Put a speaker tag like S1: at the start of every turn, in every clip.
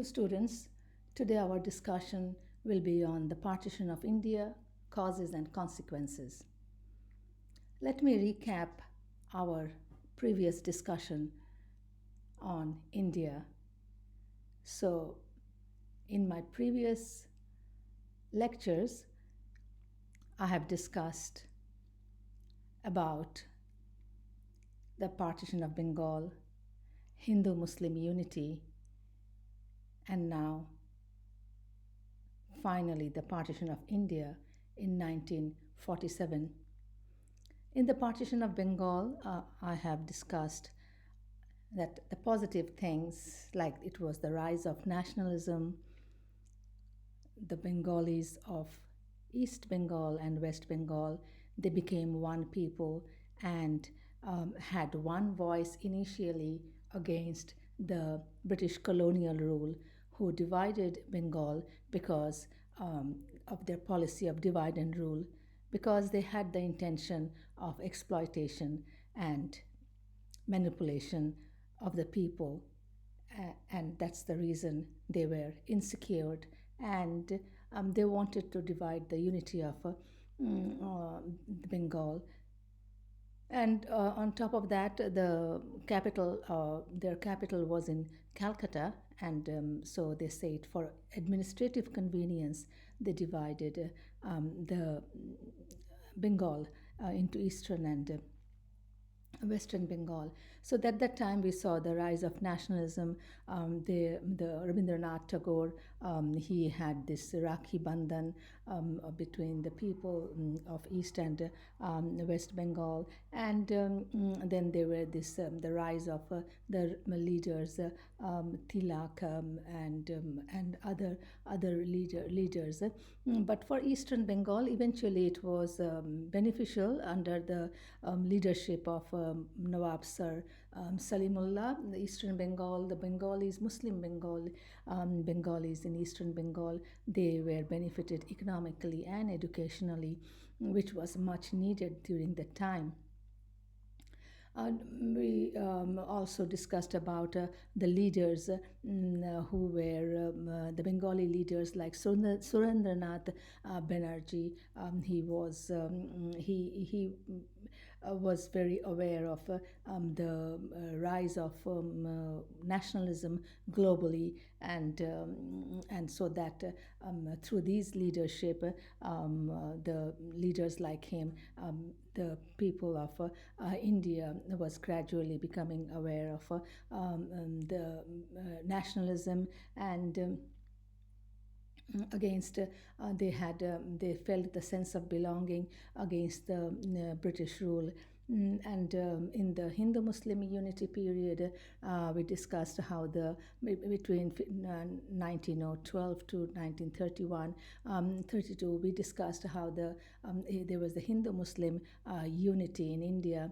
S1: Hello, students. Today, our discussion will be on the partition of India, causes and consequences. Let me recap our previous discussion on India. So, in my previous lectures, I have discussed about the partition of Bengal, Hindu Muslim unity, and now finally the partition of India in 1947. In the partition of Bengal, I have discussed that the positive things, like it was the rise of nationalism, the Bengalis of East Bengal and West Bengal, they became one people and had one voice initially against the British colonial rule, who divided Bengal because of their policy of divide and rule, because they had the intention of exploitation and manipulation of the people. And that's the reason they were insecure, and they wanted to divide the unity of Bengal. And on top of that, their capital was in Calcutta, and so they said for administrative convenience, they divided the Bengal into eastern and Western Bengal. So at that time, we saw the rise of nationalism. The Rabindranath Tagore, he had this Rakhi Bandhan between the people of East and West Bengal, and then there were the rise of the leaders, Tilak and other leaders. But for Eastern Bengal, eventually it was beneficial under the leadership of Nawab Sir Salimullah. The Eastern Bengal, the Bengalis, Muslim Bengalis in Eastern Bengal, they were benefited economically and educationally, which was much needed during that time. We also discussed about the leaders who were the Bengali leaders like Surendranath Banerjee. He was very aware of the rise of nationalism globally, and so that through these leadership, the leaders like him, the people of India was gradually becoming aware of the nationalism, and against they felt the sense of belonging against the British rule. And in the Hindu Muslim unity period, we discussed how between 1912 to 1931 32, we discussed how there was the Hindu Muslim unity in India.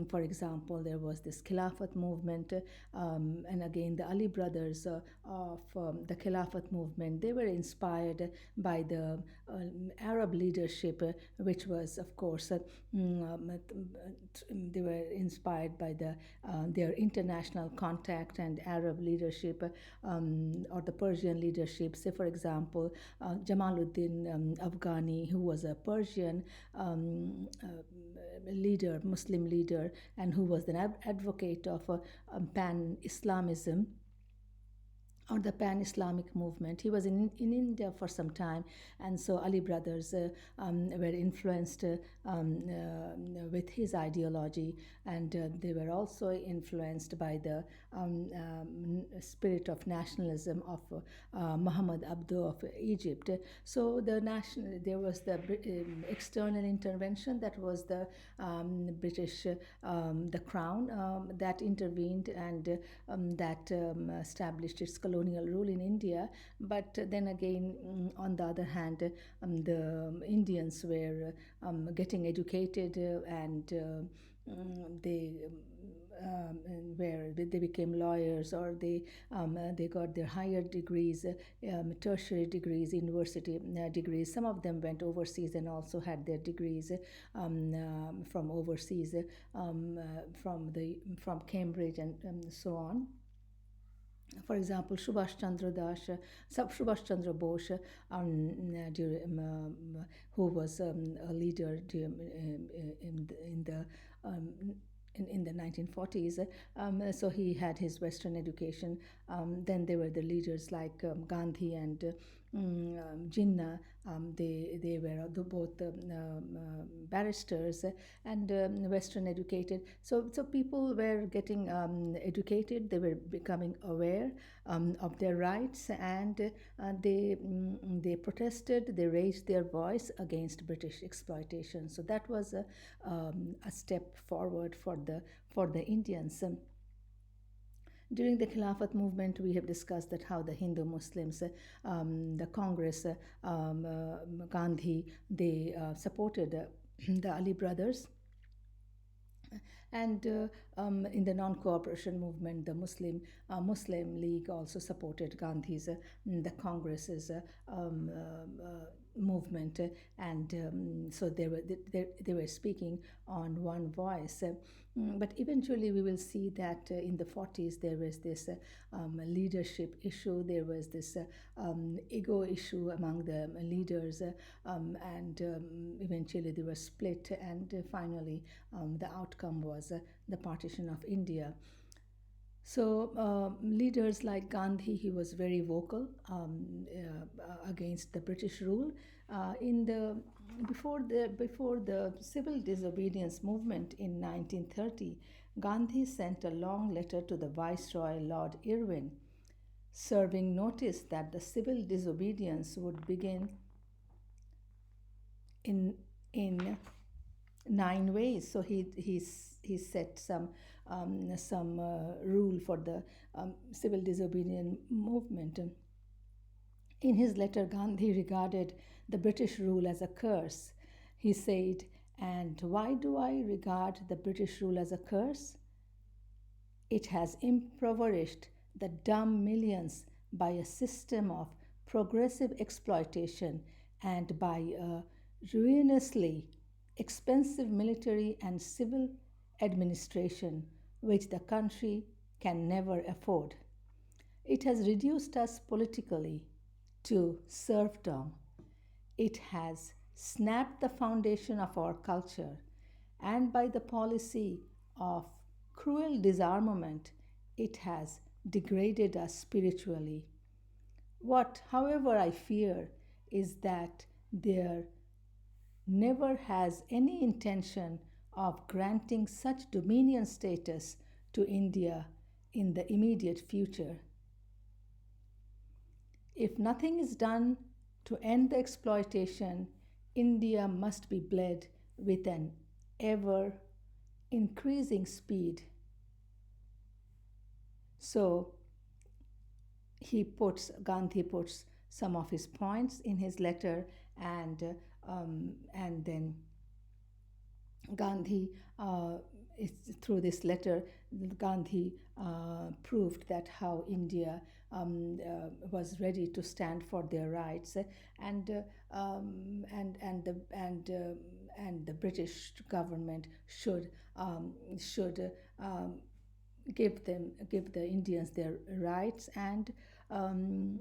S1: For example, there was this Khilafat movement, and again the Ali brothers of the Khilafat movement. They were inspired by the Arab leadership, which was, of course, they were inspired by their international contact and Arab leadership, or the Persian leadership. Say, for example, Jamaluddin Afghani, who was a Persian leader, Muslim leader, and who was an advocate of pan-Islamism or the pan-Islamic movement. He was in India for some time, and so Ali brothers were influenced with his ideology, and they were also influenced by the spirit of nationalism of Muhammad Abdo of Egypt. So there was the external intervention, that was the British, the Crown, that intervened, and that established its colonial rule in India. But then again, on the other hand, the Indians were getting educated, and they they became lawyers, or they got their higher degrees, tertiary degrees, university degrees. Some of them went overseas and also had their degrees from overseas, from Cambridge and so on. For example, Subhash Chandra Bose, who was a leader in the um, in the 1940s. So he had his Western education. Then there were the leaders like Gandhi and Jinnah. They were both barristers and Western educated. So people were getting educated. They were becoming aware of their rights, and they protested. They raised their voice against British exploitation. So that was a step forward for the Indians. During the Khilafat movement, we have discussed that how the Hindu Muslims, the Congress, Gandhi, they supported the Ali brothers, and in the non-cooperation movement, the Muslim League also supported Gandhi's the Congress's movement, and so they were speaking on one voice. But eventually, we will see that in the 40s there was this leadership issue. There was this ego issue among the leaders, and eventually they were split. And finally, the outcome was the partition of India. So leaders like Gandhi, he was very vocal against the British rule. In the before the civil disobedience movement in 1930, Gandhi sent a long letter to the Viceroy Lord Irwin, serving notice that the civil disobedience would begin in in 9 ways. So he set some rule for the civil disobedience movement. In his letter, Gandhi regarded the British rule as a curse. He said, "And why do I regard the British rule as a curse? It has impoverished the dumb millions by a system of progressive exploitation and by a ruinously expensive military and civil administration which the country can never afford. It has reduced us politically to serfdom. It has snapped the foundation of our culture, and by the policy of cruel disarmament, it has degraded us spiritually. What, however, I fear is that there never has any intention of granting such dominion status to India in the immediate future. If nothing is done to end the exploitation, India must be bled with an ever increasing speed." So Gandhi puts some of his points in his letter, and then Gandhi, through this letter, Gandhi proved that how India was ready to stand for their rights, and and the British government should give the Indians their rights, and um,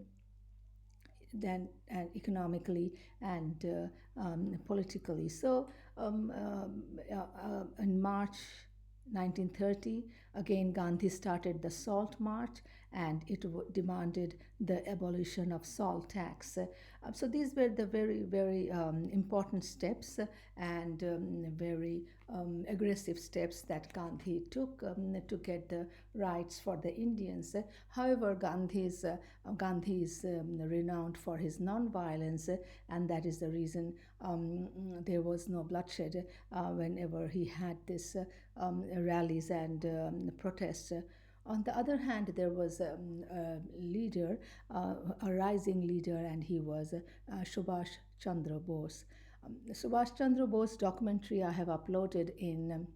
S1: then and economically and politically. So in March 1930, again Gandhi started the Salt March, and it demanded the abolition of salt tax. So these were the very important steps, and very aggressive steps that Gandhi took to get the rights for the Indians. However, Gandhi is renowned for his non-violence, and that is the reason there was no bloodshed whenever he had this rallies and protests. On the other hand, there was a leader, a rising leader, and he was Subhash Chandra Bose. Subhash Chandra Bose documentary I have uploaded in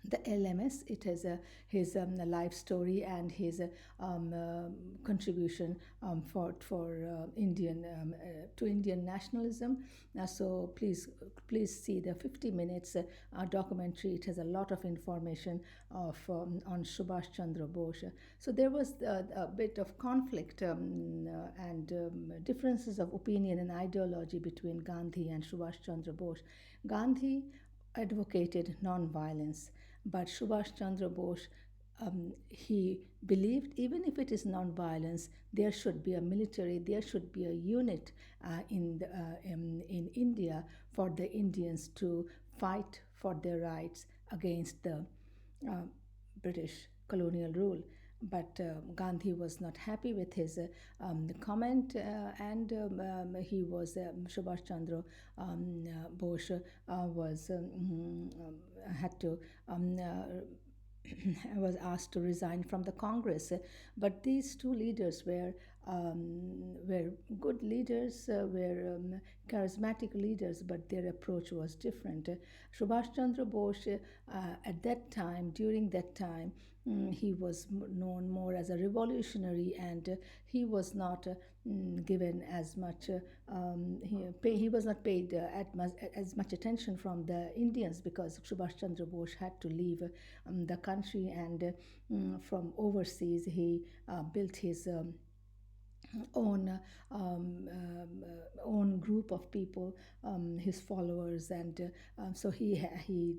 S1: the LMS. It has his life story and his contribution to Indian nationalism. So please see the 50 minutes documentary. It has a lot of information on Subhash Chandra Bose. So there was a bit of conflict and differences of opinion and ideology between Gandhi and Subhash Chandra Bose. Gandhi advocated non-violence, but Subhash Chandra Bose, he believed even if it is non-violence, there should be a military, there should be a unit in India for the Indians to fight for their rights against the uh, British colonial rule. But Gandhi was not happy with his comment, and he was Subhash Chandra Bose was had to was asked to resign from the Congress. But these two leaders were good leaders, were charismatic leaders, but their approach was different. Subhash Chandra Bose, at that time, during that time, he was known more as a revolutionary, and he was not given as much. He was not paid as much attention from the Indians because Subhash Chandra Bose had to leave the country, and from overseas he built his own own group of people, his followers, and so he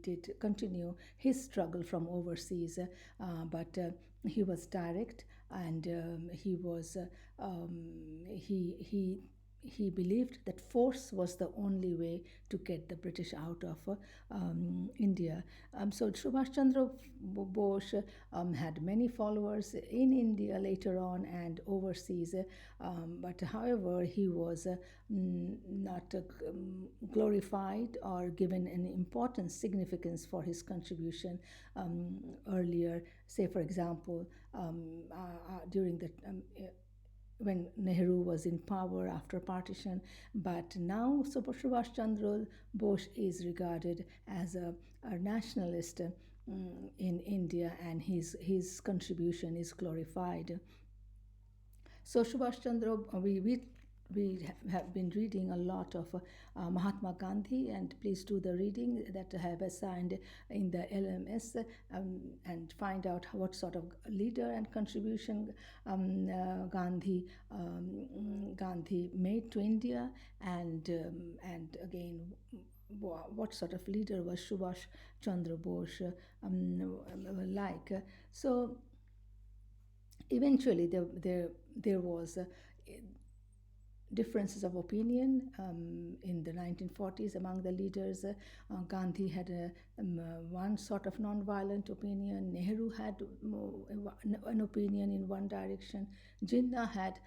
S1: did continue his struggle from overseas, but he was direct, and he believed that force was the only way to get the British out of India. So Subhash Chandra Bose had many followers in India later on and overseas, but however, he was not glorified or given any important significance for his contribution earlier. Say, for example, during the when Nehru was in power after partition, but now Subhash Chandra Bose is regarded as a nationalist in India, and his contribution is glorified. So Subhash Chandra, we have been reading a lot of Mahatma Gandhi, and please do the reading that I have assigned in the LMS, and find out what sort of leader and contribution Gandhi made to India, and again, what sort of leader was Subhash Chandra Bose like. So eventually there was differences of opinion in the 1940s among the leaders. Gandhi had one sort of non-violent opinion. Nehru had an opinion in one direction. Jinnah had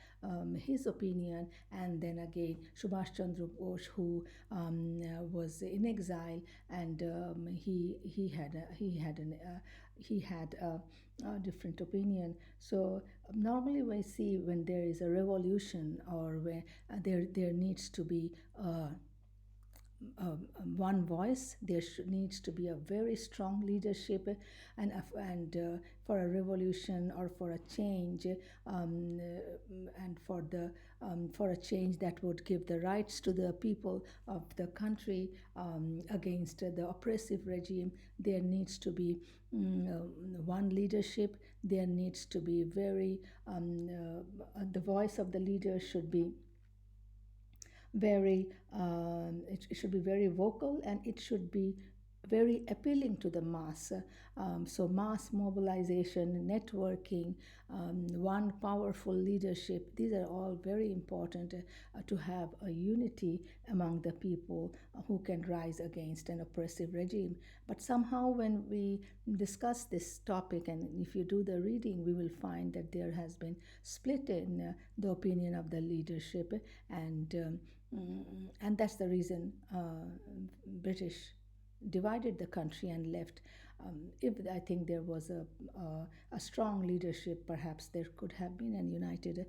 S1: his opinion, and then again Subhash Chandra Bose, who was in exile, and he had a different opinion. So normally we see when there is a revolution, or where there needs to be one voice. There needs to be a very strong leadership, and for a revolution or for a change, and for a change that would give the rights to the people of the country against the oppressive regime. There needs to be one leadership. There needs to be the voice of the leader should be it should be very vocal, and it should be very appealing to the mass. So mass mobilization, networking, one powerful leadership, these are all very important to have a unity among the people who can rise against an oppressive regime. But somehow when we discuss this topic, and if you do the reading, we will find that there has been split in the opinion of the leadership, and and that's the reason British divided the country and left. If I think there was a strong leadership, perhaps there could have been a united